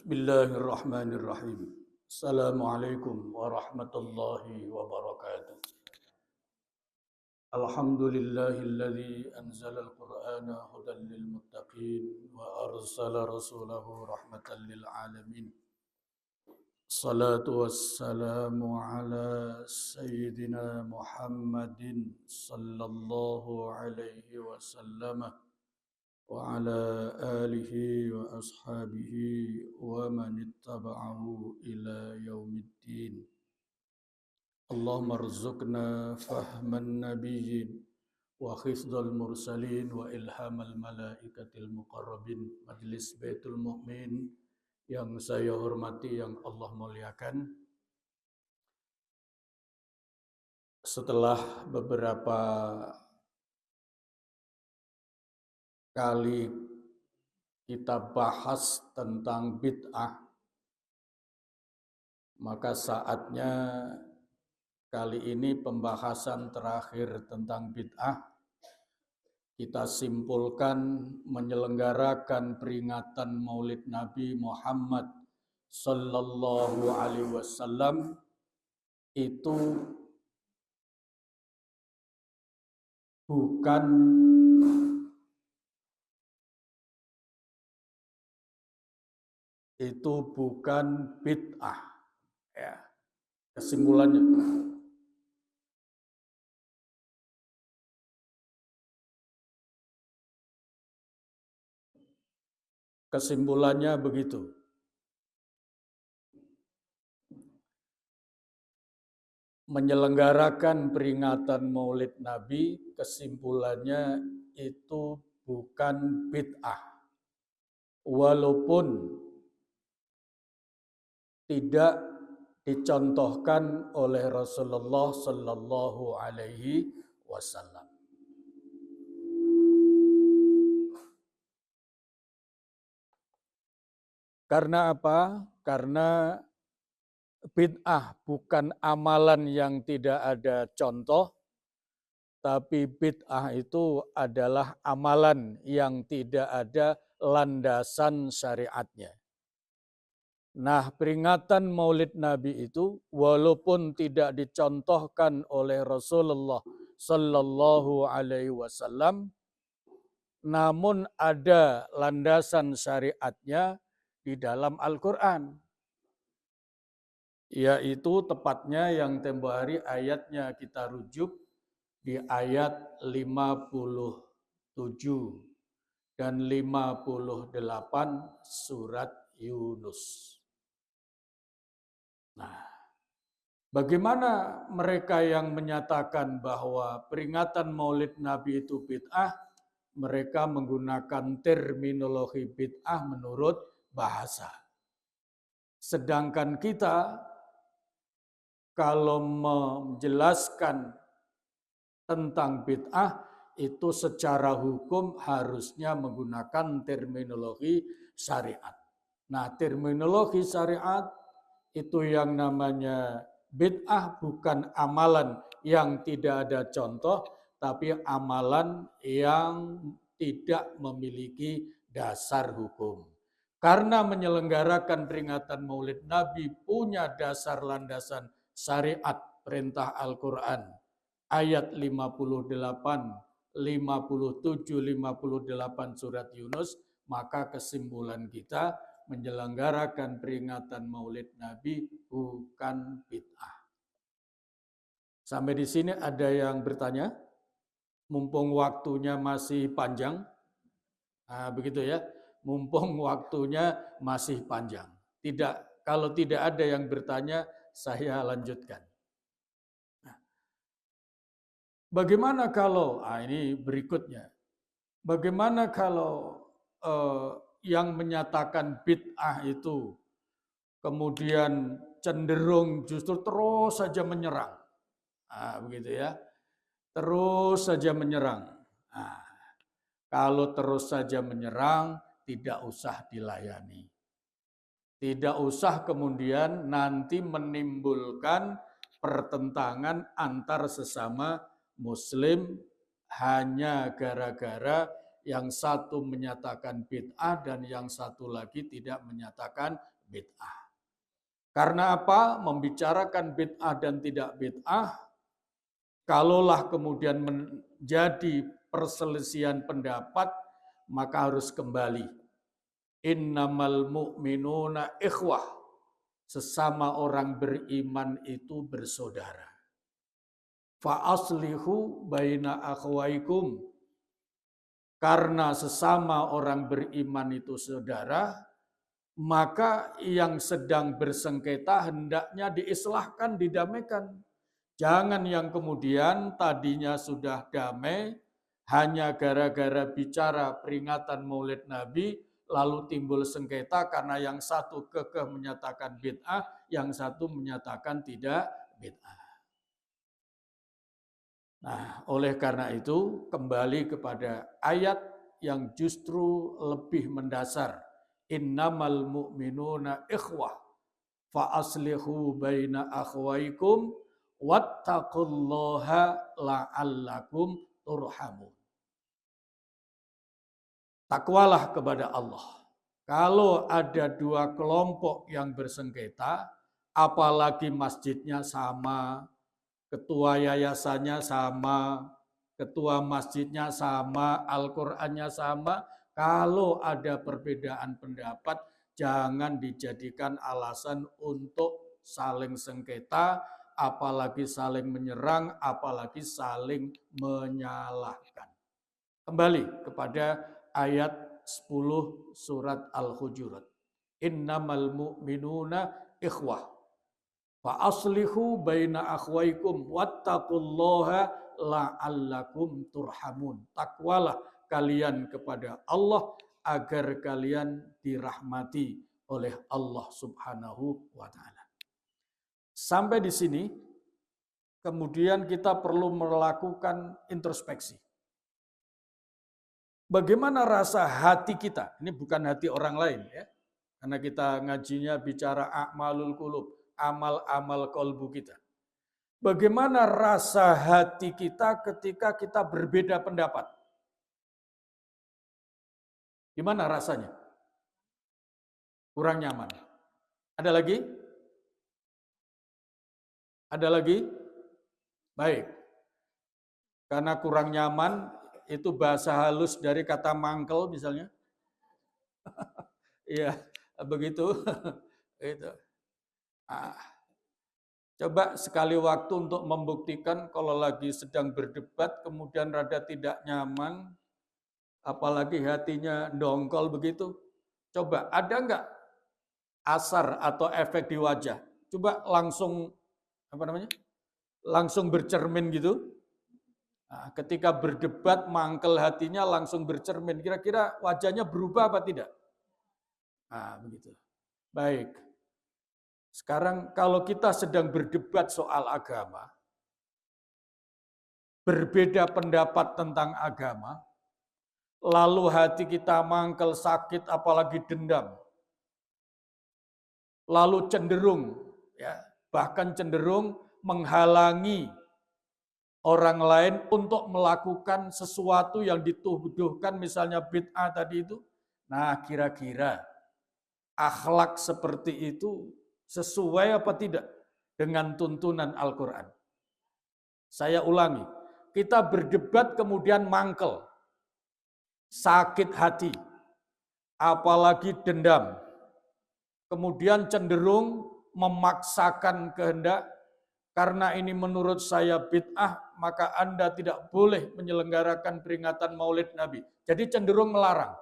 Bismillahirrahmanirrahim. Assalamualaikum warahmatullahi wabarakatuh. Alhamdulillahilladzi anzala al-Qur'ana hudan lil muttaqin wa arsala rasulahu rahmatan lil alamin. Salatu wassalamu ala sayyidina Muhammadin sallallahu alaihi wasallam وعلى آله وأصحابه ومن اتبعه إلى يوم الدين اللهم ارزقنا فهم النبيين وحفظ المرسلين وإلهام الملائكة المقربين Majlis Baitul Mu'min yang saya hormati, yang Allah muliakan. Setelah beberapa kali kita bahas tentang bid'ah, maka saatnya kali ini pembahasan terakhir tentang bid'ah kita simpulkan menyelenggarakan peringatan Maulid Nabi Muhammad sallallahu alaihi wasallam itu bukan bid'ah, ya. Kesimpulannya begitu. Menyelenggarakan peringatan Maulid Nabi, kesimpulannya itu bukan bid'ah. Walaupun tidak dicontohkan oleh Rasulullah sallallahu alaihi wasallam. Karena apa? Karena bid'ah bukan amalan yang tidak ada contoh, tapi bid'ah itu adalah amalan yang tidak ada landasan syariatnya. Nah, peringatan Maulid Nabi itu walaupun tidak dicontohkan oleh Rasulullah sallallahu alaihi wasallam, namun ada landasan syariatnya di dalam Al-Qur'an. Yaitu tepatnya yang tempo hari ayatnya kita rujuk di ayat 57 dan 58 surat Yunus. Nah, bagaimana mereka yang menyatakan bahwa peringatan Maulid Nabi itu bid'ah? Mereka menggunakan terminologi bid'ah menurut bahasa. Sedangkan kita kalau menjelaskan tentang bid'ah itu secara hukum harusnya menggunakan terminologi syariat. Nah, terminologi syariat itu yang namanya bid'ah bukan amalan yang tidak ada contoh, tapi amalan yang tidak memiliki dasar hukum. Karena menyelenggarakan peringatan Maulid Nabi punya dasar landasan syariat, perintah Al-Quran, ayat 58, 57, 58 surat Yunus, maka kesimpulan kita menyelenggarakan peringatan Maulid Nabi bukan bid'ah. Sampai di sini ada yang bertanya, mumpung waktunya masih panjang, nah, begitu ya, mumpung waktunya masih panjang. Kalau tidak ada yang bertanya, saya lanjutkan. Bagaimana kalau, ini berikutnya, bagaimana kalau yang menyatakan bid'ah itu kemudian cenderung justru terus saja menyerang, begitu ya, terus saja menyerang. Nah, kalau terus saja menyerang, tidak usah dilayani. Tidak usah kemudian nanti menimbulkan pertentangan antar sesama Muslim hanya gara-gara yang satu menyatakan bid'ah dan yang satu lagi tidak menyatakan bid'ah. Karena apa? Membicarakan bid'ah dan tidak bid'ah, kalaulah kemudian menjadi perselisihan pendapat, maka harus kembali. Innamal mu'minuna ikhwah. Sesama orang beriman itu bersaudara. Fa'aslihu baina akhwaikum. Karena sesama orang beriman itu saudara, maka yang sedang bersengketa hendaknya diislahkan, didamaikan. Jangan yang kemudian tadinya sudah damai, hanya gara-gara bicara peringatan Maulid Nabi, lalu timbul sengketa karena yang satu kekeh menyatakan bid'ah, yang satu menyatakan tidak bid'ah. Nah, oleh karena itu kembali kepada ayat yang justru lebih mendasar. Innamal mu'minuna ikhwah fa aslihu baina akhwaikum wattaqullaha la'allakum turhamun. Takwalah kepada Allah. Kalau ada dua kelompok yang bersengketa, apalagi masjidnya sama, ketua yayasannya sama, ketua masjidnya sama, Al-Qur'annya sama, kalau ada perbedaan pendapat, jangan dijadikan alasan untuk saling sengketa, apalagi saling menyerang, apalagi saling menyalahkan. Kembali kepada ayat 10 surat Al-Hujurat. Innamal mu'minuna ikhwah. Fa aslihu baina akhwaikum wattaqullaha la'allakum turhamun. Takwalah kalian kepada Allah agar kalian dirahmati oleh Allah Subhanahu wa taala. Sampai di sini kemudian kita perlu melakukan introspeksi. Bagaimana rasa hati kita? Ini bukan hati orang lain ya. Karena kita ngajinya bicara a'malul qulub, amal-amal kolbu kita. Bagaimana rasa hati kita ketika kita berbeda pendapat? Gimana rasanya? Kurang nyaman. Ada lagi? Ada lagi? Baik. Karena kurang nyaman, itu bahasa halus dari kata mangkel misalnya. Iya, begitu. Itu. Coba sekali waktu untuk membuktikan kalau lagi sedang berdebat kemudian rada tidak nyaman, apalagi hatinya dongkol begitu. Coba ada enggak asar atau efek di wajah? Coba langsung langsung bercermin gitu. Nah, ketika berdebat mangkel hatinya langsung bercermin. Kira-kira wajahnya berubah apa tidak? Nah, begitu. Baik. Sekarang kalau kita sedang berdebat soal agama, berbeda pendapat tentang agama, lalu hati kita mangkel, sakit, apalagi dendam, lalu cenderung, ya, bahkan cenderung menghalangi orang lain untuk melakukan sesuatu yang dituduhkan, misalnya bid'ah tadi itu. Nah, kira-kira akhlak seperti itu sesuai apa tidak dengan tuntunan Al-Quran? Saya ulangi, kita berdebat kemudian mangkel, sakit hati, apalagi dendam, kemudian cenderung memaksakan kehendak, karena ini menurut saya bid'ah, maka Anda tidak boleh menyelenggarakan peringatan Maulid Nabi. Jadi cenderung melarang.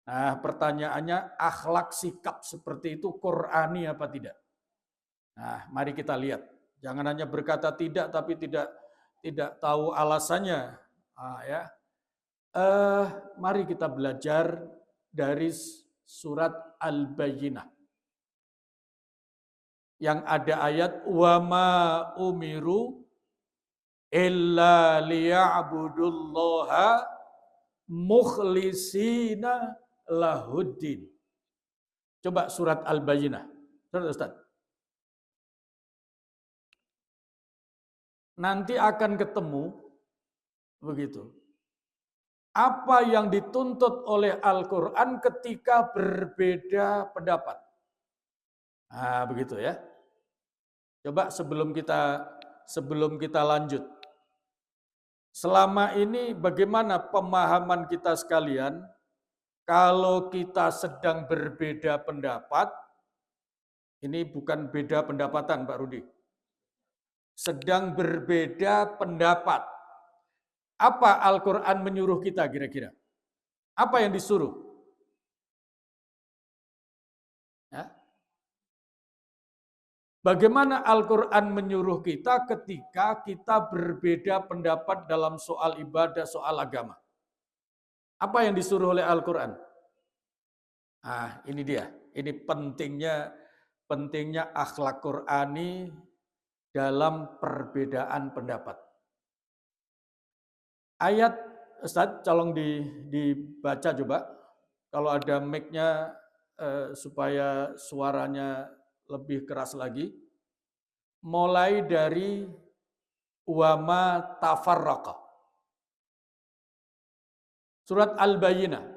Nah, pertanyaannya, akhlak sikap seperti itu Qur'ani apa tidak? Nah, mari kita lihat. Jangan hanya berkata tidak tapi tidak tahu alasannya. Nah, ya. Mari kita belajar dari surat Al-Bayyinah. Yang ada ayat wa ma umiru illa liya'budullaha mukhlisina lahuddin. Coba surat Al-Bayyinah. Ustaz. Nanti akan ketemu begitu. apa yang dituntut oleh Al-Quran ketika berbeda pendapat. Nah, begitu ya. Coba sebelum kita lanjut. Selama ini bagaimana pemahaman kita sekalian kalau kita sedang berbeda pendapat, ini bukan beda pendapatan Pak Rudi. Sedang berbeda pendapat. Apa Al-Quran menyuruh kita kira-kira? Apa yang disuruh? Ya. Bagaimana Al-Quran menyuruh kita ketika kita berbeda pendapat dalam soal ibadah, soal agama? Apa yang disuruh oleh Al-Quran? Ah, ini dia. Ini pentingnya akhlak Qurani dalam perbedaan pendapat. Ayat, Ustaz, tolong dibaca coba. Kalau ada mic-nya supaya suaranya lebih keras lagi. Mulai dari wama tafarraqa. Surat Al-Bayyinah.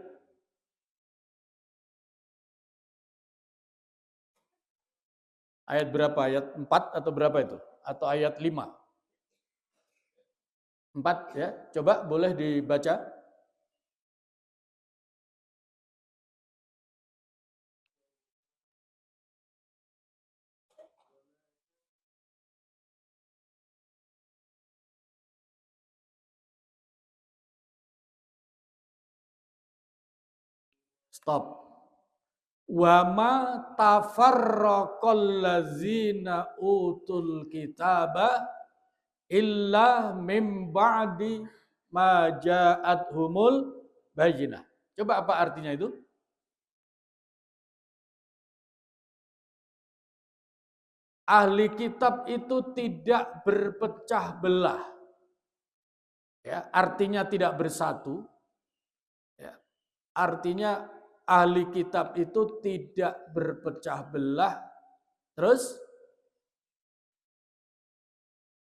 Ayat berapa? Ayat 4 atau berapa itu? Atau ayat 5? 4 ya. Coba boleh dibaca. Stop. Wa ma tafarraqal ladzina utul kitaba illa mim ba'di ma ja'athumul bayyinah. Coba apa artinya itu? Ahli kitab itu tidak berpecah belah. Ya, artinya tidak bersatu. Ya, artinya ahli kitab itu tidak berpecah belah. Terus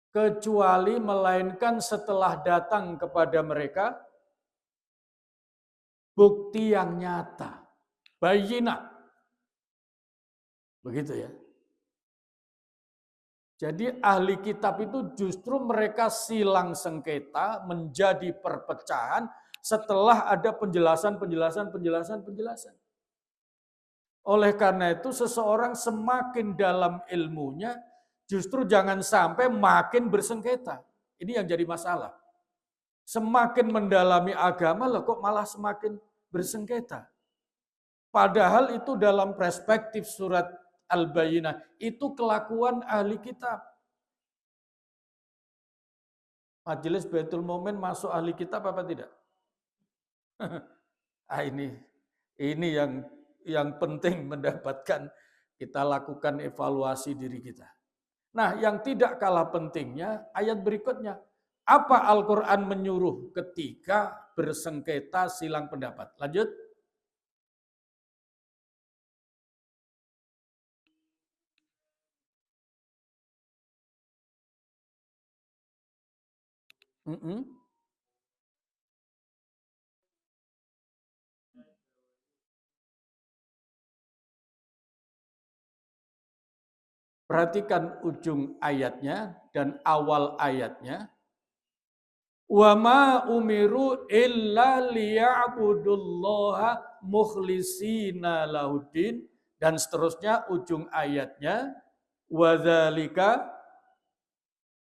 kecuali melainkan setelah datang kepada mereka bukti yang nyata, bayyinah. Begitu ya. Jadi ahli kitab itu justru mereka silang sengketa menjadi perpecahan setelah ada penjelasan. Oleh karena itu seseorang semakin dalam ilmunya justru jangan sampai makin bersengketa. Ini yang jadi masalah. Semakin mendalami agama loh kok malah semakin bersengketa. Padahal itu dalam perspektif surat Al-Bayyinah itu kelakuan ahli kitab. Majelis Baitul Mu'min masuk ahli kitab apa tidak? Ini yang penting mendapatkan kita lakukan evaluasi diri kita. Nah, yang tidak kalah pentingnya ayat berikutnya. Apa Al-Quran menyuruh ketika bersengketa silang pendapat? Lanjut. Perhatikan ujung ayatnya dan awal ayatnya. Wa ma umiru illa liya'budullaha mukhlisina lahuddin, dan seterusnya ujung ayatnya wa dzalika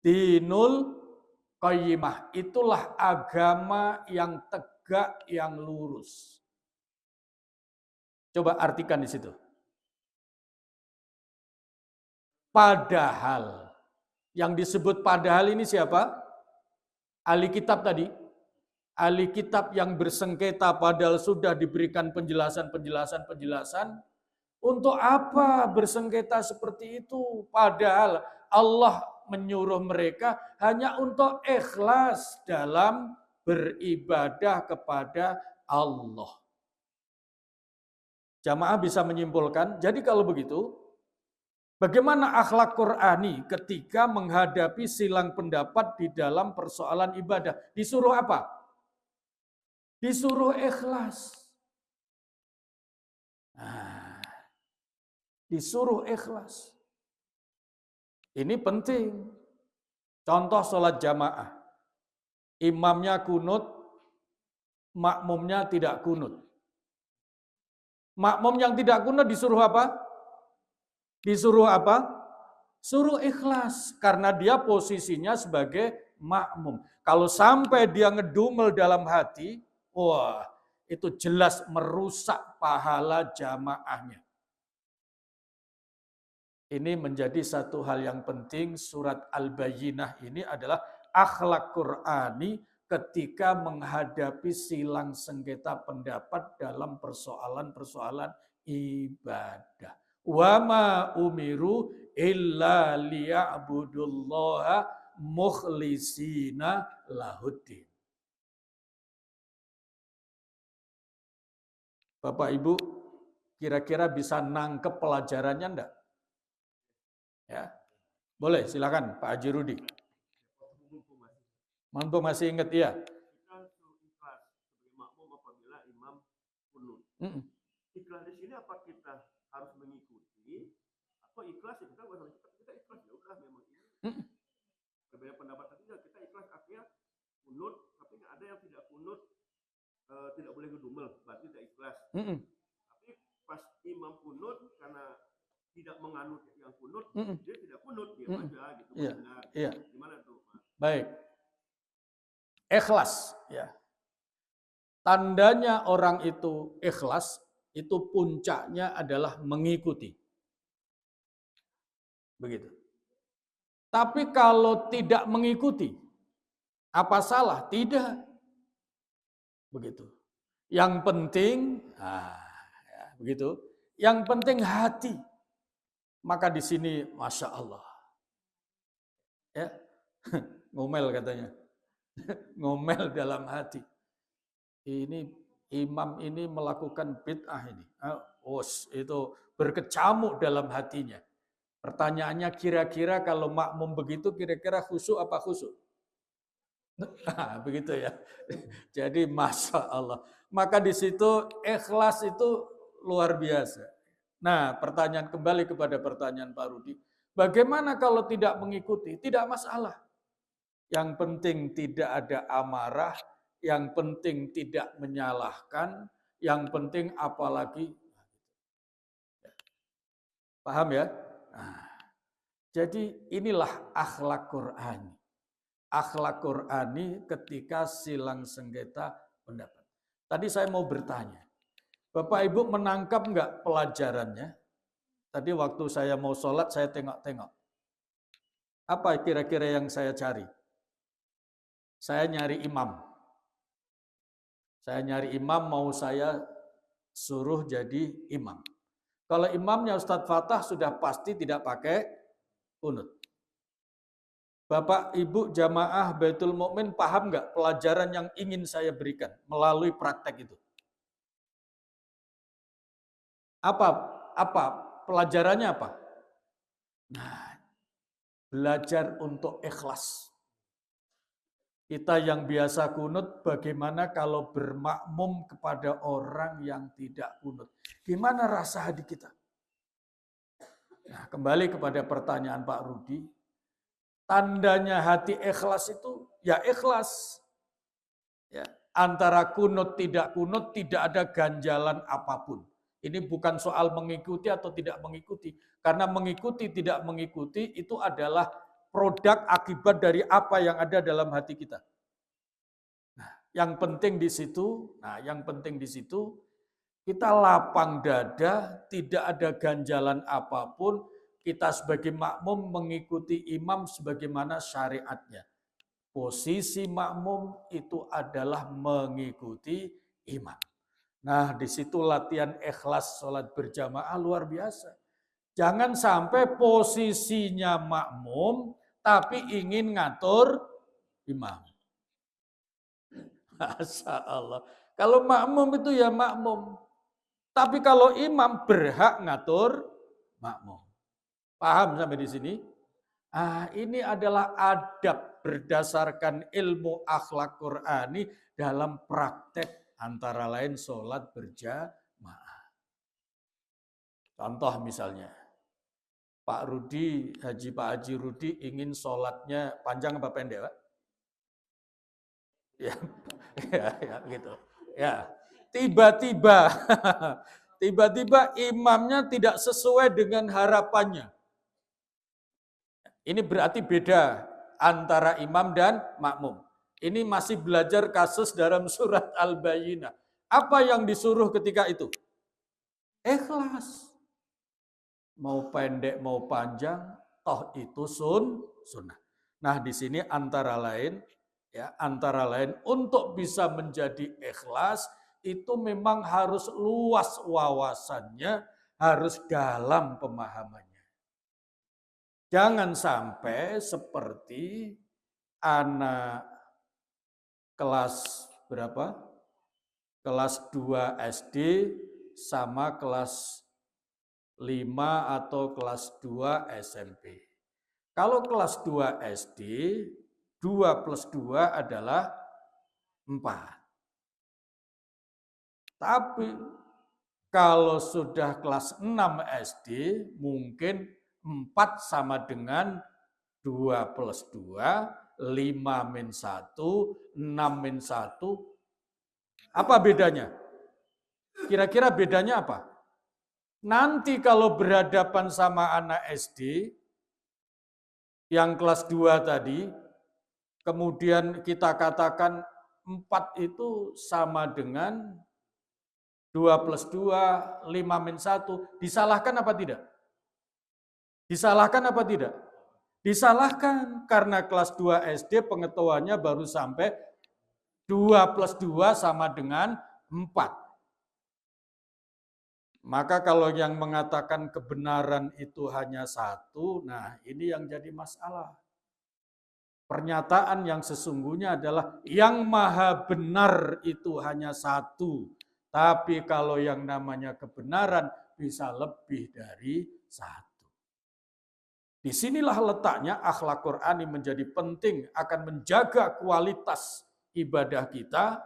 dinul qayyimah. Itulah agama yang tegak, yang lurus. Coba artikan di situ. Padahal. Yang disebut padahal ini siapa? Ahli kitab tadi. Ahli kitab yang bersengketa padahal sudah diberikan penjelasan. Untuk apa bersengketa seperti itu? Padahal Allah menyuruh mereka hanya untuk ikhlas dalam beribadah kepada Allah. Jamaah bisa menyimpulkan, jadi kalau begitu, bagaimana akhlak Qur'ani ketika menghadapi silang pendapat di dalam persoalan ibadah? Disuruh apa? Disuruh ikhlas. Nah, disuruh ikhlas. Ini penting. Contoh sholat jamaah. Imamnya kunut, makmumnya tidak kunut. Makmum yang tidak kunut disuruh apa? Disuruh apa? Suruh ikhlas. Karena dia posisinya sebagai makmum. Kalau sampai dia ngedumel dalam hati, wah, itu jelas merusak pahala jamaahnya. Ini menjadi satu hal yang penting. Surat Al-Bayyinah ini adalah akhlak Qur'ani ketika menghadapi silang sengketa pendapat dalam persoalan-persoalan ibadah. Wa ma umiru illa liya'budullaha mukhlisina lahuddin. Bapak Ibu, kira-kira bisa nangkep pelajarannya enggak? Ya. Boleh, silakan Pak Haji Rudi. Mampu masih ingat ya? Kita suruh ikhlas sebagai makmum apabila imam kunut. Ikhlas di sini apa kita harus mengikuti atau ikhlas ya kita ikhlas ya udah memang ini. Berbeda pendapat tadi kita ikhlas akhirnya kunut tapi ada yang tidak kunut tidak boleh ngedumel berarti tidak ikhlas. Tapi pas imam kunut karena tidak menganut yang kunut dia tidak kunut dia aja gitu. Iya. Gimana tuh Mas? Baik. Ikhlas ya. Tandanya orang itu ikhlas itu puncaknya adalah mengikuti. Begitu. Tapi kalau tidak mengikuti, apa salah? Tidak. Begitu. Yang penting, begitu. Yang penting hati. Maka di sini, masya Allah, ya, ngomel katanya, ngomel dalam hati. Ini imam ini melakukan bid'ah ini, itu berkecamuk dalam hatinya. Pertanyaannya kira-kira kalau makmum begitu, kira-kira khusyuk apa khusyuk? Begitu ya. Jadi masya Allah. Maka di situ ikhlas itu luar biasa. Nah, pertanyaan kembali kepada pertanyaan Pak Rudi. Bagaimana kalau tidak mengikuti? Tidak masalah. Yang penting tidak ada amarah, yang penting tidak menyalahkan, yang penting apalagi. Paham ya? Nah, jadi inilah akhlak Qur'ani. Akhlak Qur'ani ketika silang sengketa pendapat. Tadi saya mau bertanya, Bapak Ibu menangkap enggak pelajarannya? Tadi waktu saya mau sholat, saya tengok-tengok. Apa kira-kira yang saya cari? Saya nyari imam. Saya nyari imam, mau saya suruh jadi imam. Kalau imamnya Ustadz Fatah sudah pasti tidak pakai kunut. Bapak, Ibu, jamaah Baitul Mukmin paham nggak pelajaran yang ingin saya berikan melalui praktek itu? Apa pelajarannya apa? Nah, belajar untuk ikhlas. Kita yang biasa kunut, bagaimana kalau bermakmum kepada orang yang tidak kunut? Gimana rasa hati kita? Nah, kembali kepada pertanyaan Pak Rudi. Tandanya hati ikhlas itu, ya ikhlas. Ya, antara kunut tidak ada ganjalan apapun. Ini bukan soal mengikuti atau tidak mengikuti. Karena mengikuti tidak mengikuti itu adalah produk akibat dari apa yang ada dalam hati kita. Nah, yang penting di situ, kita lapang dada, tidak ada ganjalan apapun, kita sebagai makmum mengikuti imam sebagaimana syariatnya. Posisi makmum itu adalah mengikuti imam. Nah, di situ latihan ikhlas sholat berjamaah luar biasa. Jangan sampai posisinya makmum, tapi ingin ngatur imam. Masya Allah. Kalau makmum itu ya makmum. Tapi kalau imam berhak ngatur makmum. Paham sampai di sini? Ini adalah adab berdasarkan ilmu akhlak Qur'ani dalam praktek antara lain sholat berjamaah. Contoh misalnya, Pak Haji Rudi ingin sholatnya panjang apa pendek, Pak? Ya, ya gitu. Ya, tiba-tiba imamnya tidak sesuai dengan harapannya. Ini berarti beda antara imam dan makmum. Ini masih belajar kasus dalam surat Al-Bayyinah. Apa yang disuruh ketika itu? Ikhlas. Mau pendek mau panjang, toh itu sunnah. Nah, di sini antara lain untuk bisa menjadi ikhlas itu memang harus luas wawasannya, harus dalam pemahamannya. Jangan sampai seperti anak kelas berapa? Kelas 2 SD sama kelas 5 atau kelas 2 SMP. Kalau kelas 2 SD, 2 plus 2 adalah 4. Tapi kalau sudah kelas 6 SD, mungkin 4 sama dengan 2 plus 2, 5 min 1, 6 min 1. Apa bedanya? Kira-kira bedanya apa? Nanti kalau berhadapan sama anak SD, yang kelas 2 tadi, kemudian kita katakan 4 itu sama dengan 2 plus 2, 5 min 1. Disalahkan apa tidak? Disalahkan apa tidak? Disalahkan, karena kelas 2 SD pengetahuannya baru sampai 2 plus 2 sama dengan 4. Maka kalau yang mengatakan kebenaran itu hanya satu, nah ini yang jadi masalah. Pernyataan yang sesungguhnya adalah yang maha benar itu hanya satu. Tapi kalau yang namanya kebenaran bisa lebih dari satu. Disinilah letaknya akhlak Qur'ani menjadi penting, akan menjaga kualitas ibadah kita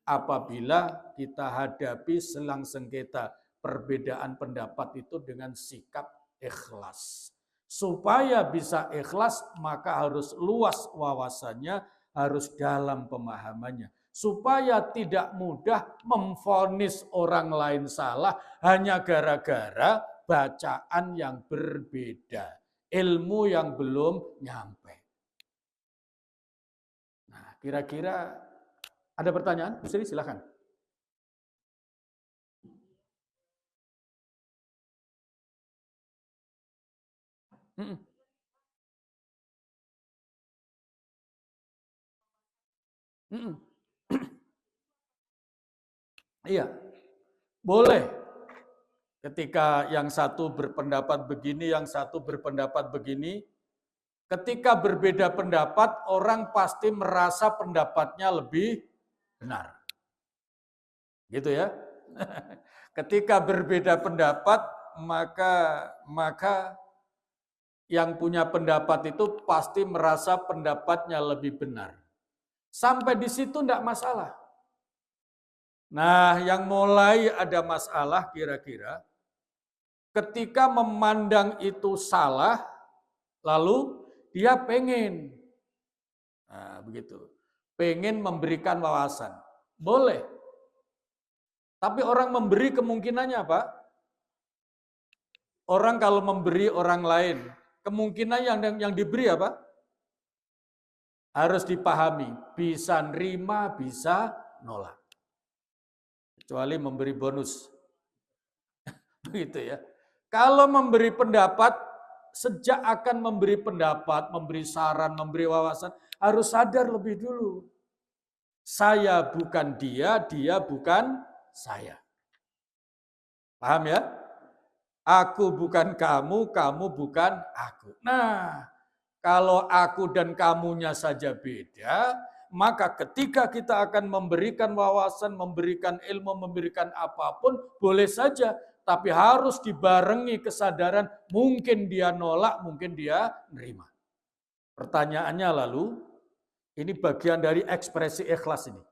apabila kita hadapi selang sengketa perbedaan pendapat itu dengan sikap ikhlas. Supaya bisa ikhlas, maka harus luas wawasannya, harus dalam pemahamannya. Supaya tidak mudah memvonis orang lain salah hanya gara-gara bacaan yang berbeda, ilmu yang belum nyampe. Nah, kira-kira ada pertanyaan? Bu Sri, silakan. Iya, boleh. Ketika yang satu berpendapat begini, yang satu berpendapat begini, ketika berbeda pendapat, orang pasti merasa pendapatnya lebih benar. Gitu ya. Ketika berbeda pendapat, maka yang punya pendapat itu pasti merasa pendapatnya lebih benar. Sampai di situ tidak masalah. Nah, yang mulai ada masalah kira-kira ketika memandang itu salah, lalu dia pengen, nah begitu, pengen memberikan wawasan. Boleh. Tapi orang memberi kemungkinannya apa? Orang kalau memberi orang lain, kemungkinan yang diberi apa? Harus dipahami, bisa nerima, bisa nolak. Kecuali memberi bonus. Begitu ya. Kalau memberi pendapat, sejak akan memberi pendapat, memberi saran, memberi wawasan, harus sadar lebih dulu. Saya bukan dia, dia bukan saya. Paham ya? Aku bukan kamu, kamu bukan aku. Nah, kalau aku dan kamunya saja beda, maka ketika kita akan memberikan wawasan, memberikan ilmu, memberikan apapun, boleh saja. Tapi harus dibarengi kesadaran, mungkin dia nolak, mungkin dia nerima. Pertanyaannya lalu, ini bagian dari ekspresi ikhlas ini.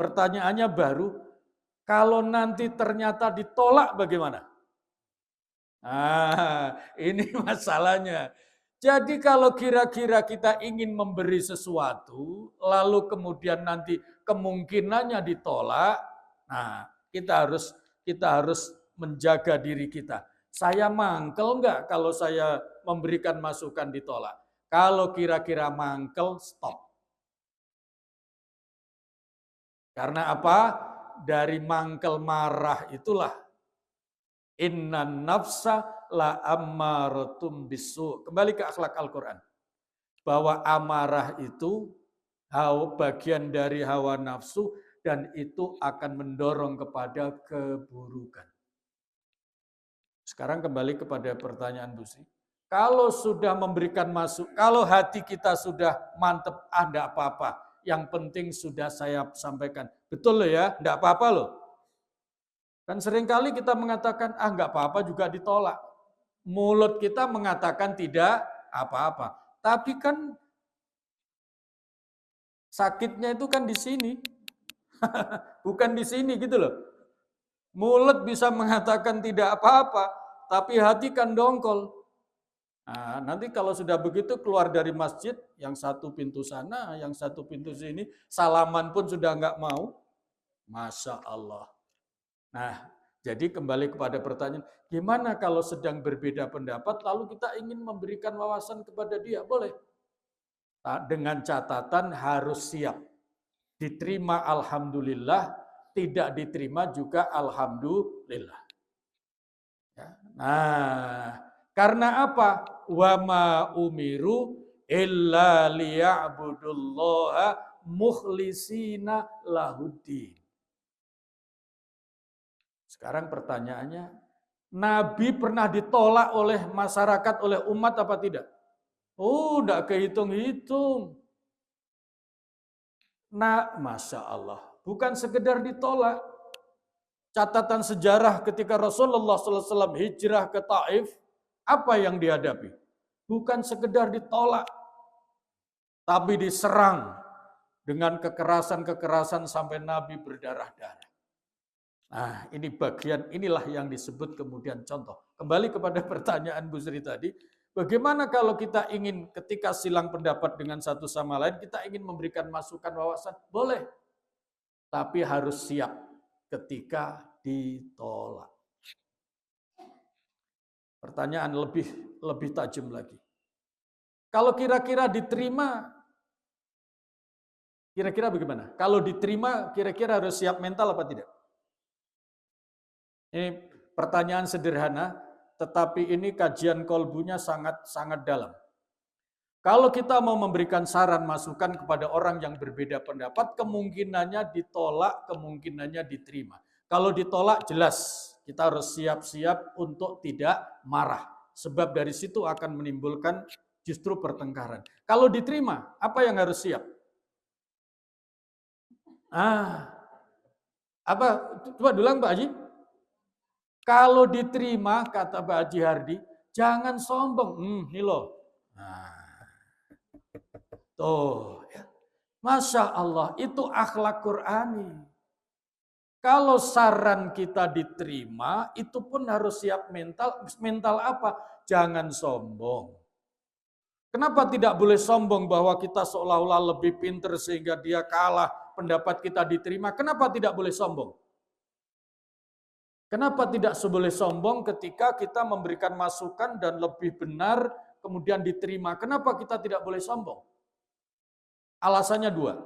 Pertanyaannya baru, Kalau nanti ternyata ditolak bagaimana? Ini masalahnya. Jadi kalau kira-kira kita ingin memberi sesuatu, lalu kemudian nanti kemungkinannya ditolak, nah kita harus menjaga diri kita. Saya mangkel enggak kalau saya memberikan masukan ditolak? Kalau kira-kira mangkel, stop. Karena apa? Dari mangkel marah itulah innan nafsa la ammaratum bisu. Kembali ke akhlak Al-Quran. Bahwa amarah itu bagian dari hawa nafsu dan itu akan mendorong kepada keburukan. Sekarang kembali kepada pertanyaan Bu Sri. Kalau sudah memberikan kalau hati kita sudah mantep, enggak apa-apa. Yang penting sudah saya sampaikan. Betul loh ya, enggak apa-apa loh. Kan seringkali kita mengatakan, enggak apa-apa juga ditolak. Mulut kita mengatakan tidak apa-apa. Tapi kan sakitnya itu kan di sini. Bukan di sini gitu loh. Mulut bisa mengatakan tidak apa-apa, tapi hati kan dongkol. Nah, nanti kalau sudah begitu keluar dari masjid, yang satu pintu sana, yang satu pintu sini, salaman pun sudah enggak mau. Masya Allah. Nah, jadi kembali kepada pertanyaan, gimana kalau sedang berbeda pendapat, lalu kita ingin memberikan wawasan kepada dia? Boleh. Dengan catatan harus siap. Diterima alhamdulillah, tidak diterima juga alhamdulillah. Nah, karena apa? Wa ma umiru illa liya'budullaha mukhlisina lahuddin. Sekarang pertanyaannya, Nabi pernah ditolak oleh masyarakat, oleh umat apa tidak? Oh, enggak kehitung-hitung. Nah, Masya Allah, bukan sekedar ditolak. Catatan sejarah ketika Rasulullah SAW hijrah ke Taif, apa yang dihadapi? Bukan sekedar ditolak, tapi diserang dengan kekerasan-kekerasan sampai Nabi berdarah-darah. Nah, inilah yang disebut kemudian contoh. Kembali kepada pertanyaan Bu Sri tadi, bagaimana kalau kita ingin ketika silang pendapat dengan satu sama lain, kita ingin memberikan masukan wawasan? Boleh, tapi harus siap ketika ditolak. Pertanyaan lebih tajam lagi. Kalau kira-kira diterima, kira-kira bagaimana? Kalau diterima, kira-kira harus siap mental apa tidak? Ini pertanyaan sederhana, tetapi ini kajian kolbunya sangat dalam. Kalau kita mau memberikan saran masukan kepada orang yang berbeda pendapat, kemungkinannya ditolak, kemungkinannya diterima. Kalau ditolak jelas, kita harus siap-siap untuk tidak marah. Sebab dari situ akan menimbulkan justru pertengkaran. Kalau diterima, apa yang harus siap? Apa? Coba ulang Pak Haji. Kalau diterima, kata Pak Haji Hardi, jangan sombong. Ini loh. Tuh, ya. Masya Allah, itu akhlak Qur'ani. Kalau saran kita diterima, itu pun harus siap mental. Mental apa? Jangan sombong. Kenapa tidak boleh sombong bahwa kita seolah-olah lebih pintar sehingga dia kalah, pendapat kita diterima? Kenapa tidak boleh sombong? Kenapa tidak boleh sombong ketika kita memberikan masukan dan lebih benar kemudian diterima? Kenapa kita tidak boleh sombong? Alasannya dua.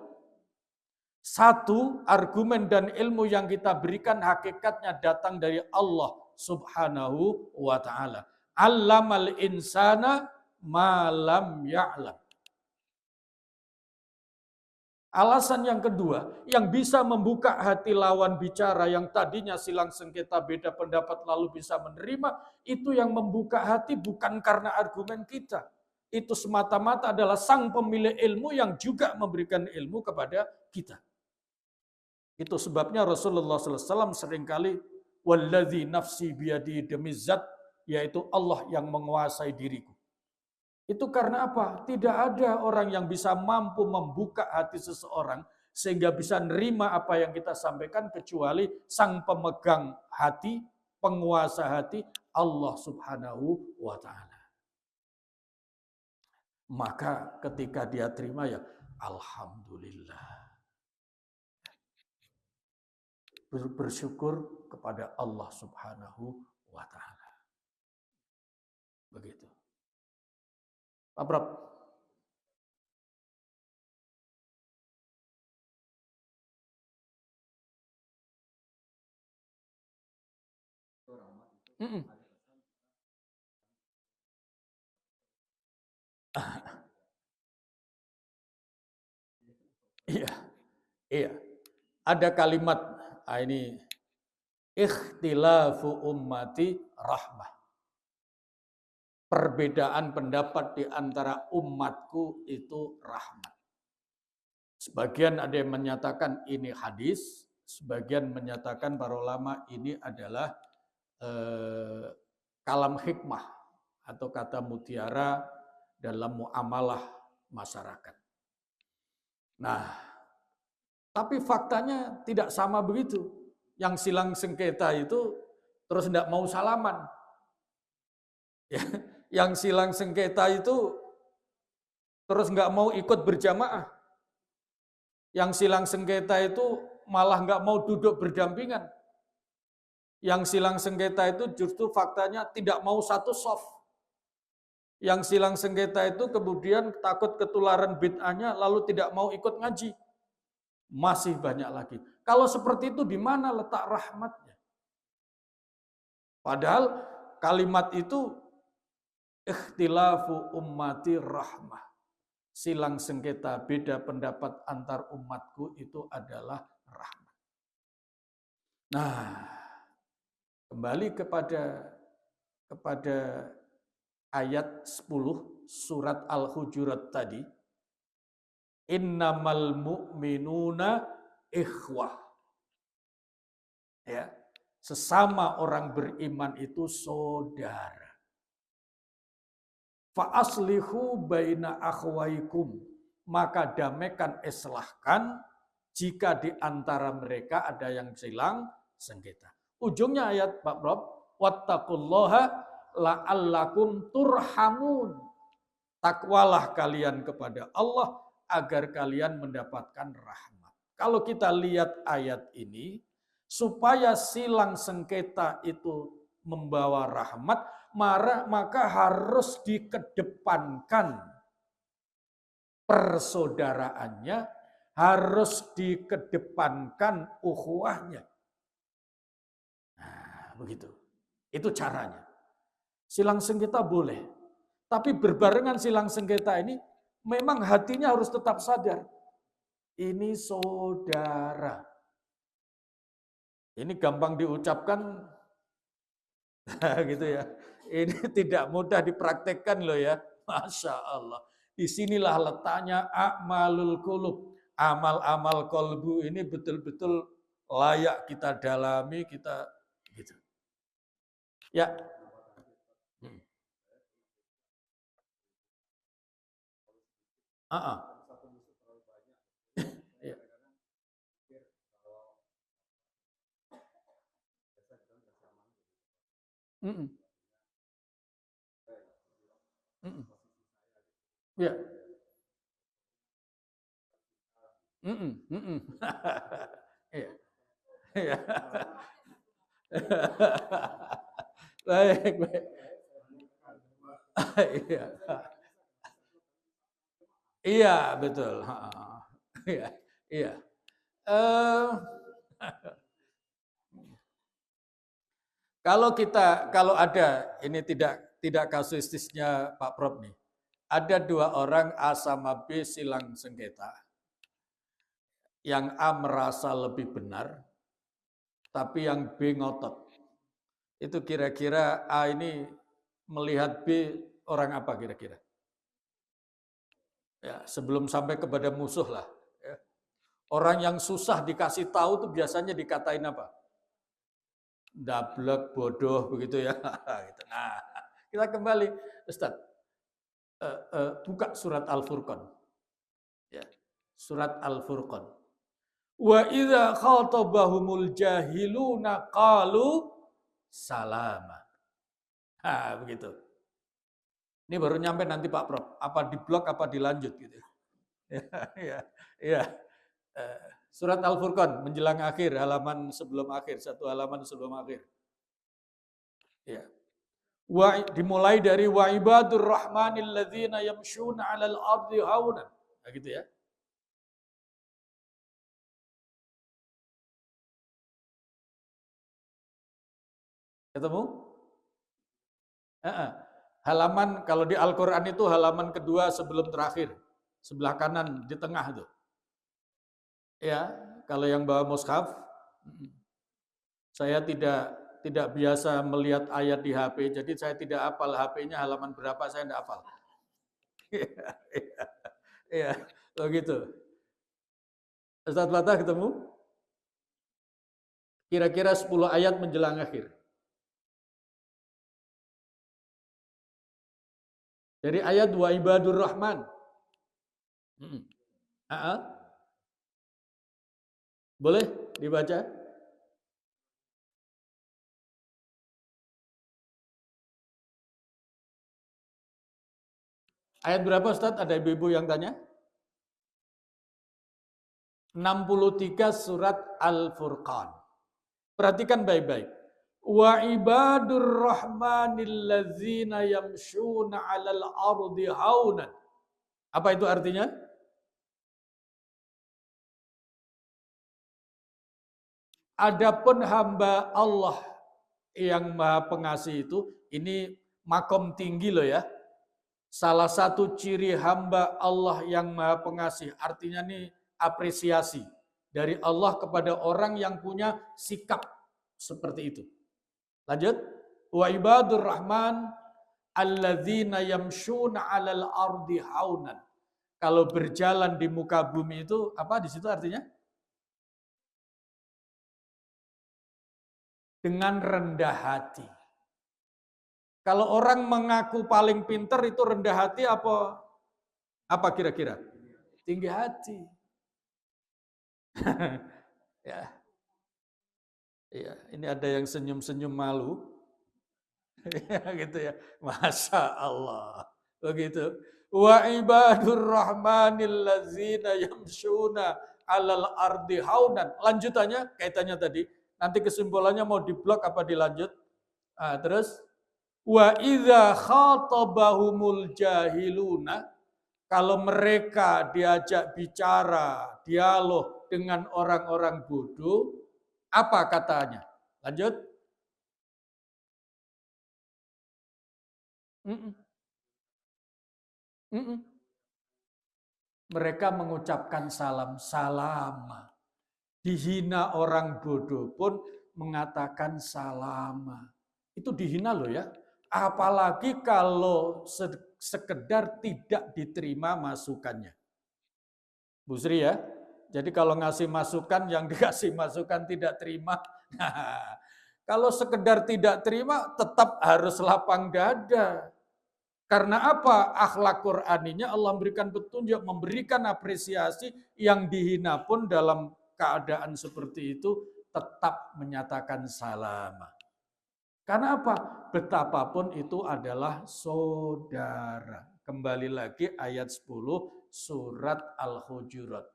Satu, argumen dan ilmu yang kita berikan hakikatnya datang dari Allah Subhanahu wa ta'ala. Allamal insana ma lam ya'lam. Alasan yang kedua, yang bisa membuka hati lawan bicara yang tadinya silang sengketa beda pendapat lalu bisa menerima, itu yang membuka hati bukan karena argumen kita. Itu semata-mata adalah sang pemilik ilmu yang juga memberikan ilmu kepada kita. Itu sebabnya Rasulullah SAW seringkali walladzi nafsi biyadi demi zat, yaitu Allah yang menguasai diriku. Itu karena apa? Tidak ada orang yang bisa mampu membuka hati seseorang sehingga bisa nerima apa yang kita sampaikan kecuali sang pemegang hati, penguasa hati, Allah Subhanahu wa taala. Maka ketika dia terima ya alhamdulillah. Bersyukur kepada Allah Subhanahu wa taala. Begitu. Pak Prof. Iya, iya. Ada kalimat ini ikhtilafu ummati rahmah. Perbedaan pendapat di antara umatku itu rahmat. Sebagian ada yang menyatakan ini hadis, sebagian menyatakan para ulama ini adalah kalam hikmah atau kata mutiara dalam muamalah masyarakat. Nah, tapi faktanya tidak sama begitu. Yang silang sengketa itu terus tidak mau salaman. Ya, yang silang sengketa itu terus nggak mau ikut berjamaah. Yang silang sengketa itu malah nggak mau duduk berdampingan. Yang silang sengketa itu justru faktanya tidak mau satu soft. Yang silang sengketa itu kemudian takut ketularan bid'ahnya lalu tidak mau ikut ngaji. Masih banyak lagi. Kalau seperti itu di mana letak rahmatnya? Padahal kalimat itu ikhtilafu ummati rahmah. Silang sengketa beda pendapat antar umatku itu adalah rahmat. Nah, kembali kepada ayat 10 surat Al-Hujurat tadi. Innamal mu'minuna ikhwah. Ya, sesama orang beriman itu saudara. Fa aslihu baina akhwaikum, maka damaikan islahkan jika di antara mereka ada yang silang sengketa. Ujungnya ayat Pak Prof, wattaqullaha la'allakum turhamun. Takwalah kalian kepada Allah agar kalian mendapatkan rahmat. Kalau kita lihat ayat ini, supaya silang sengketa itu membawa rahmat, maka harus dikedepankan persaudaraannya, harus dikedepankan ukhuwahnya. Nah, begitu. Itu caranya. Silang sengketa boleh, tapi berbarengan silang sengketa ini memang hatinya harus tetap sadar. Ini saudara. Ini gampang diucapkan gitu ya. Ini tidak mudah dipraktekkan loh ya. Masya Allah. Disinilah letaknya a'malul qulub. Amal-amal kolbu ini betul-betul layak kita dalami, kita gitu. Ya. Ya. Ya. Iya. Iya. Baik, baik. Iya. Iya, betul. Iya, iya. Kalau ada ini tidak kasuistisnya Pak Prof nih. Ada dua orang A sama B silang sengketa. Yang A merasa lebih benar, tapi yang B ngotot. Itu kira-kira A ini melihat B orang apa kira-kira? Ya, sebelum sampai kepada musuh lah. Ya. Orang yang susah dikasih tahu tuh biasanya dikatain apa? Dablek, bodoh, begitu ya. Nah, kita kembali, Ustaz. Buka surat Al-Furqan. Ya, surat Al-Furqan. Wa idza khatabahumul jahiluna qalu salama. Begitu. Ini baru nyampe nanti Pak Prof. Apa di blok apa dilanjut gitu. Ya. Surat Al-Furqan menjelang akhir, halaman sebelum akhir, satu halaman sebelum akhir. Ya. Dimulai dari wa ibadur rahmanil ladzina yamshuna 'alal ardi haunan. Nah, gitu ya. Ketemu? Halaman kalau di Al-Qur'an itu halaman kedua sebelum terakhir. Sebelah kanan di tengah itu. Ya, kalau yang bawa mushaf, saya tidak biasa melihat ayat di HP, jadi saya tidak hafal HP-nya halaman berapa, saya tidak hafal. Iya, begitu. Ustaz Fatah ketemu? Kira-kira 10 ayat menjelang akhir. Dari ayat wa ibadur rahman. Boleh dibaca? Ayat berapa Ustaz? Ada ibu-ibu yang tanya? 63 surat Al-Furqan. Perhatikan baik-baik. Wa ibadur rahmanil ladzina yamshuna 'alal ardi haunan. Apa itu artinya? Adapun hamba Allah yang Maha Pengasih itu, ini makom tinggi loh ya. Salah satu ciri hamba Allah yang Maha Pengasih, artinya nih apresiasi dari Allah kepada orang yang punya sikap seperti itu. Lanjut. Wa ibadur rahman alladzina yamshuna 'alal ardi haunan. Kalau berjalan di muka bumi itu apa di situ artinya? Dengan rendah hati. Kalau orang mengaku paling pinter itu rendah hati apa kira-kira? Tinggi hati. Ya. Ya, ini ada yang senyum-senyum malu. Ya, gitu ya. Masya Allah. Begitu. Wa ibadur rahmanil ladzina yamshuna 'alal ardi haunan. Lanjutannya kaitannya tadi. Nanti kesimpulannya mau diblok apa dilanjut? Terus wa idza khatabahumul jahiluna, kalau mereka diajak bicara, dialog dengan orang-orang bodoh, apa katanya? Lanjut. Mereka mengucapkan salam. Dihina orang bodoh pun mengatakan salam. Itu dihina loh ya. Apalagi kalau sekedar tidak diterima masukannya. Bu Sri ya. Jadi kalau ngasih masukan, yang dikasih masukan tidak terima. Nah, kalau sekedar tidak terima, tetap harus lapang dada. Karena apa? Akhlak Qur'aninya Allah memberikan petunjuk, memberikan apresiasi, yang dihina pun dalam keadaan seperti itu tetap menyatakan salam. Karena apa? Betapapun itu adalah saudara. Kembali lagi ayat 10 surat Al-Hujurat.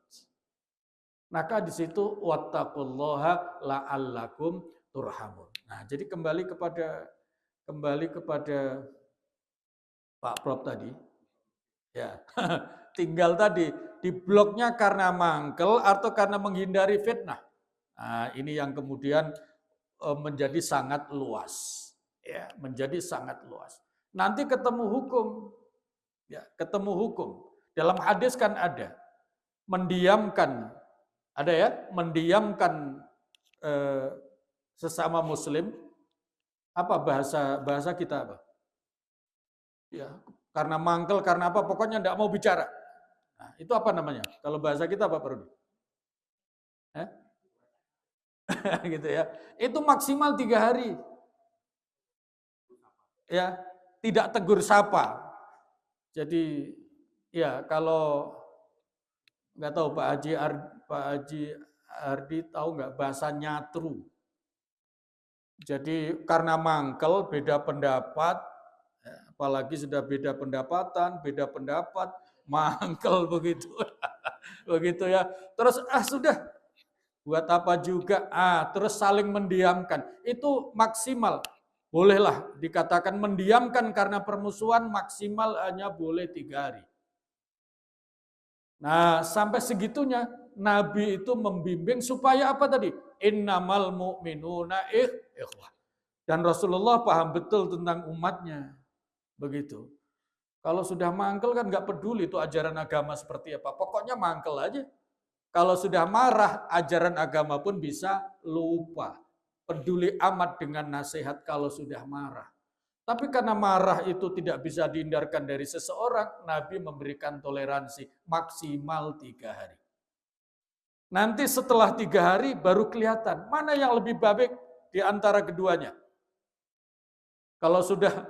Maka di situ wattaqullaha la'allakum turhamun. Nah, jadi kembali kepada Pak Prof tadi. Ya. Tinggal tadi di bloknya karena mangkel atau karena menghindari fitnah. Nah, ini yang kemudian menjadi sangat luas. Ya, menjadi sangat luas. Nanti ketemu hukum. Ya, ketemu hukum. Dalam hadis kan ada mendiamkan, ada ya, mendiamkan sesama muslim. Apa bahasa kita apa? Ya, karena mangkel, karena apa? Pokoknya tidak mau bicara. Nah, itu apa namanya? Kalau bahasa kita apa, Pak Rudi? Gitu ya. Itu maksimal 3 hari. Ya, tidak tegur sapa. Jadi ya kalau nggak tahu Pak Haji Ardi tahu nggak bahasa nyatru? Jadi karena mangkel, beda pendapat, apalagi sudah beda pendapatan, beda pendapat, mangkel begitu. Begitu ya. Terus sudah, buat apa juga? Terus saling mendiamkan. Itu maksimal. Bolehlah dikatakan mendiamkan karena permusuhan maksimal hanya boleh 3 hari. Nah, sampai segitunya Nabi itu membimbing supaya apa tadi? Innamal mu'minuna ikhwah. Dan Rasulullah paham betul tentang umatnya. Begitu. Kalau sudah mangkel kan nggak peduli itu ajaran agama seperti apa. Pokoknya mangkel aja. Kalau sudah marah, ajaran agama pun bisa lupa. Peduli amat dengan nasihat kalau sudah marah. Tapi karena marah itu tidak bisa dihindarkan dari seseorang, Nabi memberikan toleransi maksimal 3 hari. Nanti setelah 3 hari baru kelihatan mana yang lebih baik di antara keduanya. Kalau sudah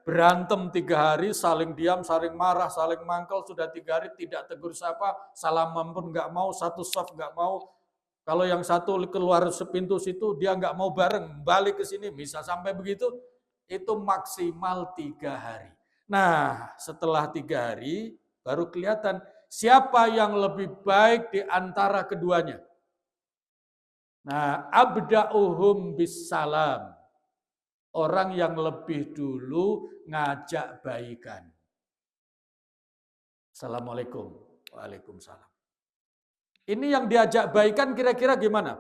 berantem 3 hari, saling diam, saling marah, saling mangkel, sudah 3 hari tidak tegur sapa, salaman pun nggak mau, satu soft nggak mau. Kalau yang satu keluar sepintu situ, dia nggak mau bareng, balik ke sini, bisa sampai begitu, itu maksimal 3 hari. Nah, setelah 3 hari, baru kelihatan siapa yang lebih baik di antara keduanya. Nah, abda'uhum bisalam. Orang yang lebih dulu ngajak baikan. Assalamualaikum. Waalaikumsalam. Ini yang diajak baikan kira-kira gimana?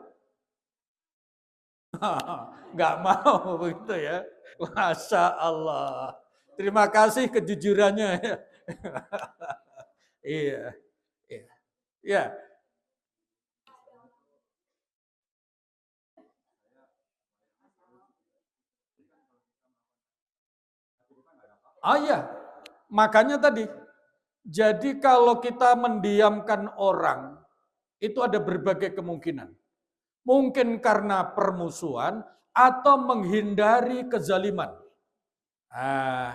Nggak mau begitu ya. Masya Allah. Terima kasih kejujurannya. Iya. Iya. Iya. Makanya tadi. Jadi kalau kita mendiamkan orang, itu ada berbagai kemungkinan. Mungkin karena permusuhan atau menghindari kezaliman.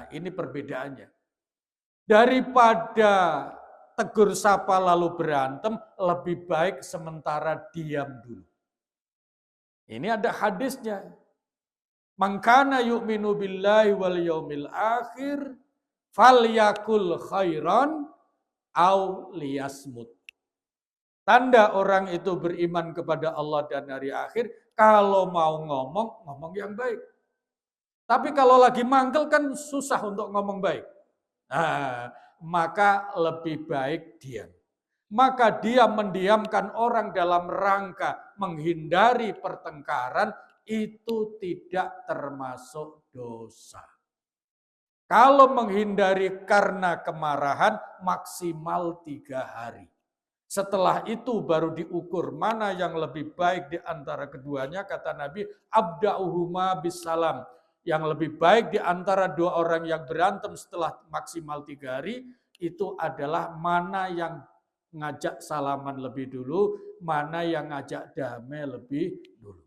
Ini perbedaannya. Daripada tegur sapa lalu berantem, lebih baik sementara diam dulu. Ini ada hadisnya. Man kana yu'minu billahi wal yaumil akhir falyakul khairan au liyasmut. Tanda orang itu beriman kepada Allah dan hari akhir, kalau mau ngomong yang baik. Tapi kalau lagi mangkel kan susah untuk ngomong baik. Maka lebih baik diam. Maka dia mendiamkan orang dalam rangka menghindari pertengkaran, itu tidak termasuk dosa. Kalau menghindari karena kemarahan, maksimal 3 hari. Setelah itu baru diukur mana yang lebih baik di antara keduanya, kata Nabi, abda'uhuma bisalam. Yang lebih baik di antara 2 orang yang berantem setelah maksimal 3 hari, itu adalah mana yang ngajak salaman lebih dulu, mana yang ngajak damai lebih dulu.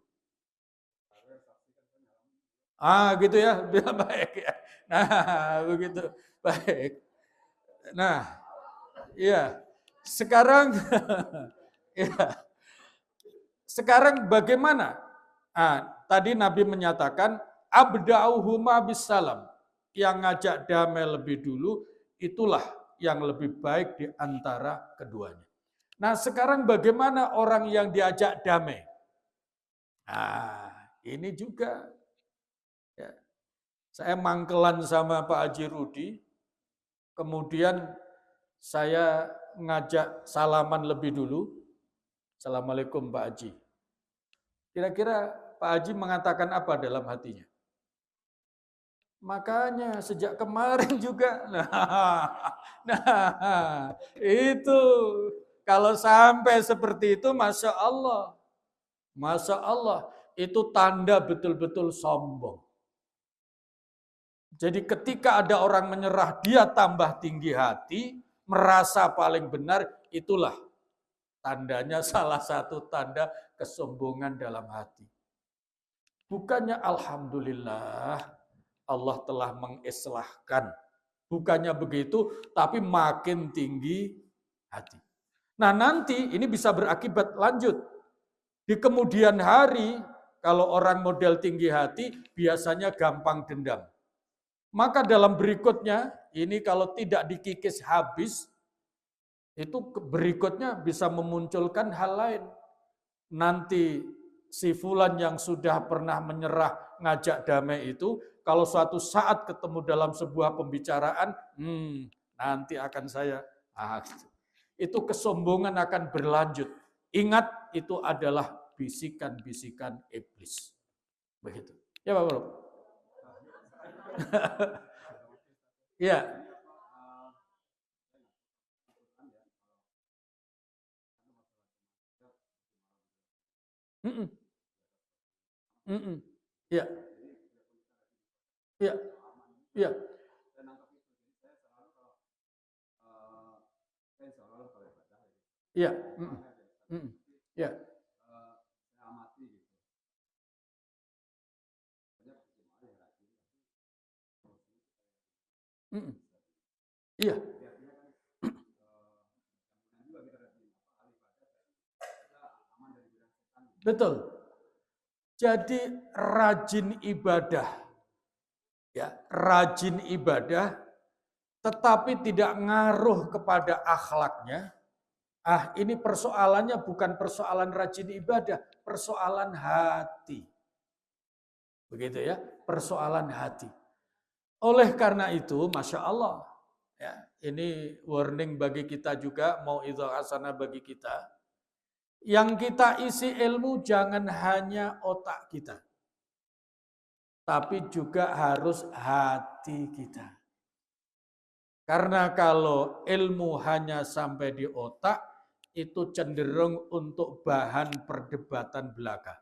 Gitu ya, baik ya. Nah, begitu. Baik. Nah, iya. Sekarang ya. Sekarang bagaimana? Tadi Nabi menyatakan abda'uhuma bisalam. Yang ngajak damai lebih dulu, itulah yang lebih baik di antara keduanya. Nah, sekarang bagaimana orang yang diajak damai? Ini juga ya. Saya mangkelan sama Pak Haji Rudi, kemudian saya ngajak salaman lebih dulu. Assalamualaikum Pak Haji. Kira-kira Pak Haji mengatakan apa dalam hatinya? Makanya sejak kemarin juga. Nah, itu kalau sampai seperti itu, Masya Allah. Masya Allah, itu tanda betul-betul sombong. Jadi ketika ada orang menyerah, dia tambah tinggi hati, merasa paling benar, itulah tandanya salah satu tanda kesombongan dalam hati. Bukannya alhamdulillah Allah telah mengislahkan. Bukannya begitu, tapi makin tinggi hati. Nah nanti ini bisa berakibat lanjut. Di kemudian hari, kalau orang model tinggi hati, biasanya gampang dendam. Maka dalam berikutnya, ini kalau tidak dikikis habis, itu berikutnya bisa memunculkan hal lain. Nanti si fulan yang sudah pernah menyerah ngajak damai itu, kalau suatu saat ketemu dalam sebuah pembicaraan, nanti akan saya, itu kesombongan akan berlanjut. Ingat, itu adalah bisikan-bisikan iblis. Begitu. Ya Pak Bro. Ya. Ya. Ya. Ya. Ya. Ya. Iya. Betul. Jadi rajin ibadah. Ya, rajin ibadah tetapi tidak ngaruh kepada akhlaknya. Ini persoalannya bukan persoalan rajin ibadah, persoalan hati. Begitu ya, persoalan hati. Oleh karena itu, Masya Allah, ya, ini warning bagi kita juga, mau itu hasanah bagi kita. Yang kita isi ilmu jangan hanya otak kita, tapi juga harus hati kita. Karena kalau ilmu hanya sampai di otak, itu cenderung untuk bahan perdebatan belaka.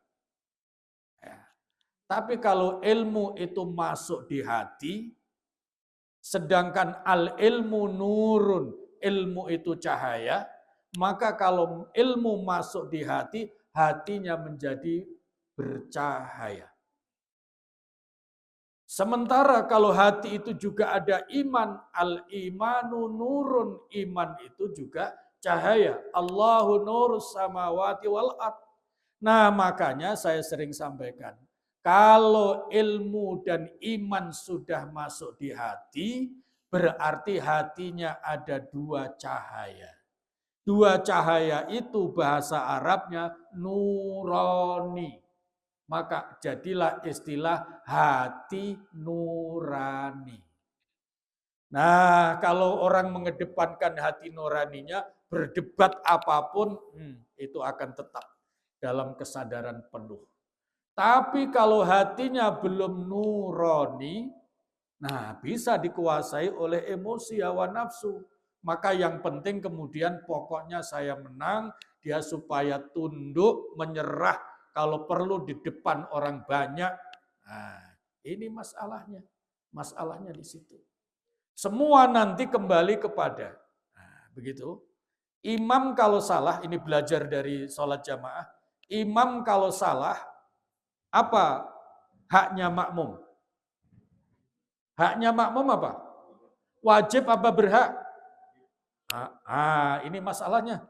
Ya. Tapi kalau ilmu itu masuk di hati, sedangkan al-ilmu nurun, ilmu itu cahaya, maka kalau ilmu masuk di hati, hatinya menjadi bercahaya. Sementara kalau hati itu juga ada iman, al-imanu nurun, iman itu juga cahaya. Allahu nurus samawati wal ard. Nah, makanya saya sering sampaikan, kalau ilmu dan iman sudah masuk di hati, berarti hatinya ada dua cahaya. Dua cahaya itu bahasa Arabnya nurani. Maka jadilah istilah hati nurani. Nah, kalau orang mengedepankan hati nuraninya, berdebat apapun, itu akan tetap dalam kesadaran penuh. Tapi kalau hatinya belum nurani, nah bisa dikuasai oleh emosi hawa nafsu. Maka yang penting kemudian pokoknya saya menang, dia supaya tunduk, menyerah, kalau perlu di depan orang banyak. Nah, ini masalahnya. Masalahnya di situ. Semua nanti kembali kepada, begitu. Imam kalau salah, ini belajar dari sholat jamaah. Imam kalau salah, apa haknya makmum? Haknya makmum apa? Wajib apa berhak? Ini masalahnya.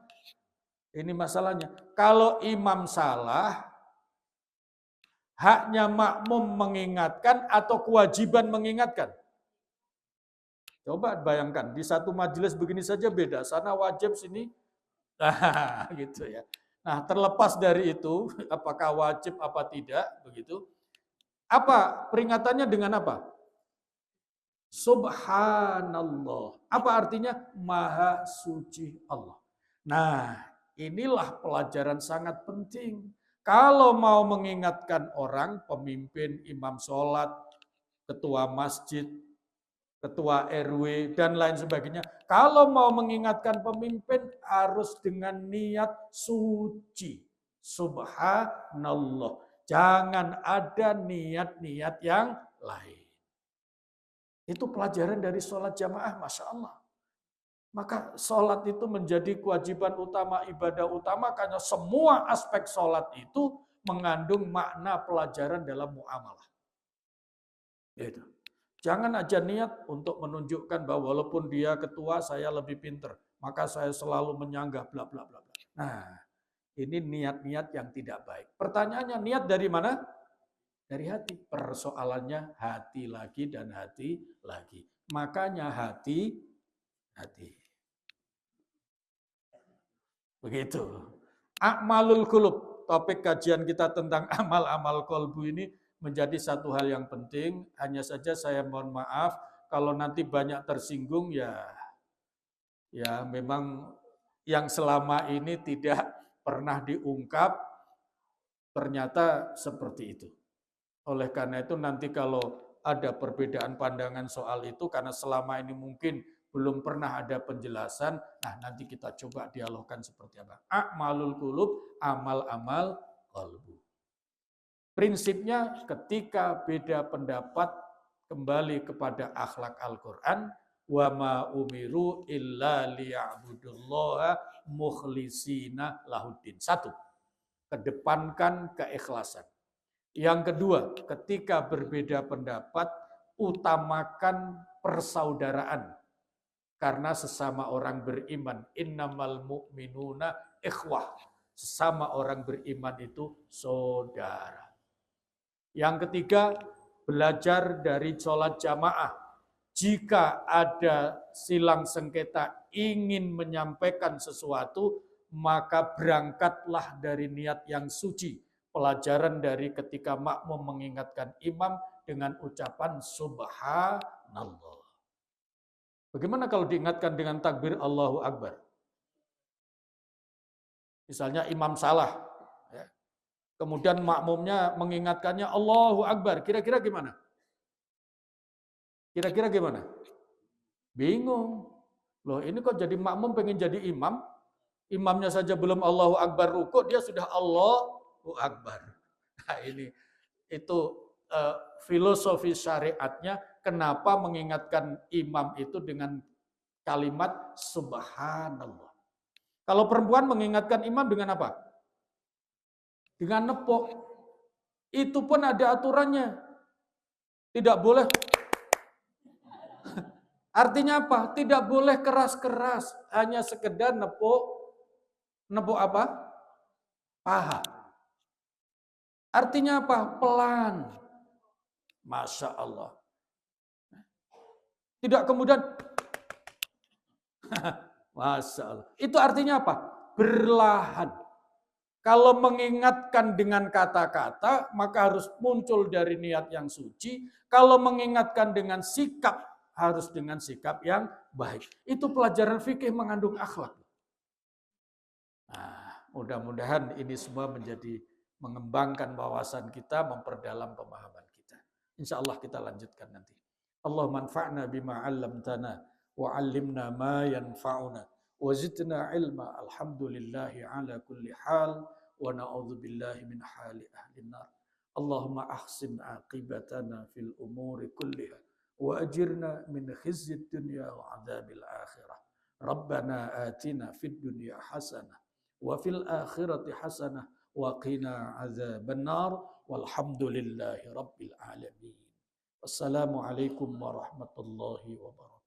Ini masalahnya. Kalau imam salah, haknya makmum mengingatkan atau kewajiban mengingatkan? Coba bayangkan, di satu majelis begini saja beda. Sana wajib, sini gitu ya. Nah, terlepas dari itu, apakah wajib apa tidak, begitu. Apa peringatannya dengan apa? Subhanallah. Apa artinya? Maha suci Allah. Nah, inilah pelajaran sangat penting. Kalau mau mengingatkan orang, pemimpin, imam sholat, ketua masjid, ketua RW, dan lain sebagainya. Kalau mau mengingatkan pemimpin, harus dengan niat suci. Subhanallah. Jangan ada niat-niat yang lain. Itu pelajaran dari sholat jamaah, Masya Allah. Maka sholat itu menjadi kewajiban utama, ibadah utama, karena semua aspek sholat itu mengandung makna pelajaran dalam muamalah. Gitu. Jangan aja niat untuk menunjukkan bahwa walaupun dia ketua, saya lebih pinter. maka saya selalu menyanggah bla bla bla bla. Nah, ini niat-niat yang tidak baik. Pertanyaannya, niat dari mana? Dari hati. Persoalannya hati lagi dan hati lagi. Makanya hati. Begitu. A'malul qulub. Topik kajian kita tentang amal-amal kolbu ini menjadi satu hal yang penting. Hanya saja saya mohon maaf kalau nanti banyak tersinggung ya memang yang selama ini tidak pernah diungkap ternyata seperti itu. Oleh karena itu nanti kalau ada perbedaan pandangan soal itu karena selama ini mungkin belum pernah ada penjelasan, nah nanti kita coba dialogkan seperti apa. A'malul qulub, amal-amal qalbu. Prinsipnya ketika beda pendapat kembali kepada akhlak Al-Qur'an, wa ma umiru illa liya'budullaha mukhlisina lahuddin. Satu, kedepankan keikhlasan. Yang kedua, ketika berbeda pendapat, utamakan persaudaraan. Karena sesama orang beriman, innamal mu'minuna ikhwah. Sesama orang beriman itu saudara. Yang ketiga, belajar dari sholat jamaah. Jika ada silang sengketa ingin menyampaikan sesuatu, maka berangkatlah dari niat yang suci. Pelajaran dari ketika makmum mengingatkan imam dengan ucapan subhanallah. Bagaimana kalau diingatkan dengan takbir Allahu Akbar? Misalnya imam salah, ya. Kemudian makmumnya mengingatkannya Allahu Akbar. Kira-kira gimana? Kira-kira gimana? Bingung. Loh ini kok jadi makmum pengen jadi imam? Imamnya saja belum Allahu Akbar rukuk, dia sudah Allahu Akbar. Nah ini itu filosofi syariatnya kenapa mengingatkan imam itu dengan kalimat subhanallah. Kalau perempuan mengingatkan imam dengan apa? Dengan nepuk. Itu pun ada aturannya. Tidak boleh. Artinya apa? Tidak boleh keras-keras. Hanya sekedar nepuk. Nepuk apa? Paha. Artinya apa? Pelan. Masya Allah. Tidak kemudian Masya Allah. Itu artinya apa? Berlahan. Kalau mengingatkan dengan kata-kata, maka harus muncul dari niat yang suci. Kalau mengingatkan dengan sikap, harus dengan sikap yang baik. Itu pelajaran fikih mengandung akhlak. Nah, mudah-mudahan ini semua menjadi mengembangkan wawasan kita, memperdalam pemahaman kita. Insya Allah kita lanjutkan nanti. Allahumma anfa'na bima 'allamtana wa 'allimna ma yanfa'una wa zidna ilma. Alhamdulillahi ala kulli hal wa na'udzu billahi min hali ahli nar. Allahumma ahsin aqibatana fil umuri kulliha wa ajirna min khizyid dunya wa 'adzabil akhirah. Rabbana atina fid dunya hasanah wa fil akhirati hasanah wa qina 'adzaban nar. Walhamdulillahi rabbil alamin. Wassalamualaikum warahmatullahi wabarakatuh.